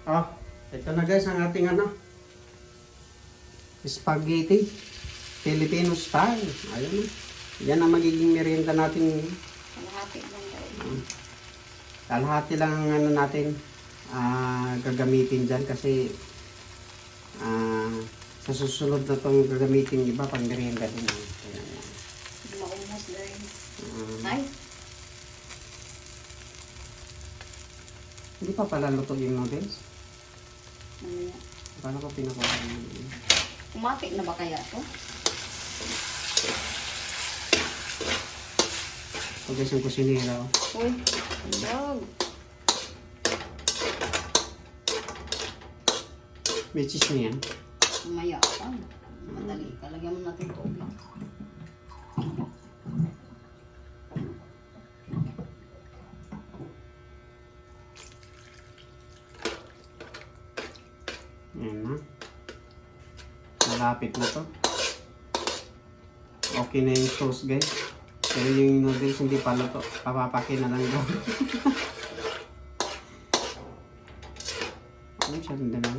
Oh, ito na guys ang ating ano. Spaghetti. Filipino style. Ayun na. Yan ang magiging merienda natin. Kalahati lang tayo. Kalahati lang ang ano natin gagamitin dyan kasi sa susunod na itong gagamitin iba pang merienda din. Maumos guys. Ay, Hindi pa pala luto yung noodles. mamaya. Paano ko pinakuha yung Kumapit na ba kaya to? ito guys ang kusinera. Uy, dog. May cheese na yan. Mamaya pa. Madali. Kalagyan mo natin tubig. Ayan na. Malapit na to. Okay na yung sauce guys. Pero yung noodles hindi pa luto. Papapakin na lang daw. Ano siya? Hindi na.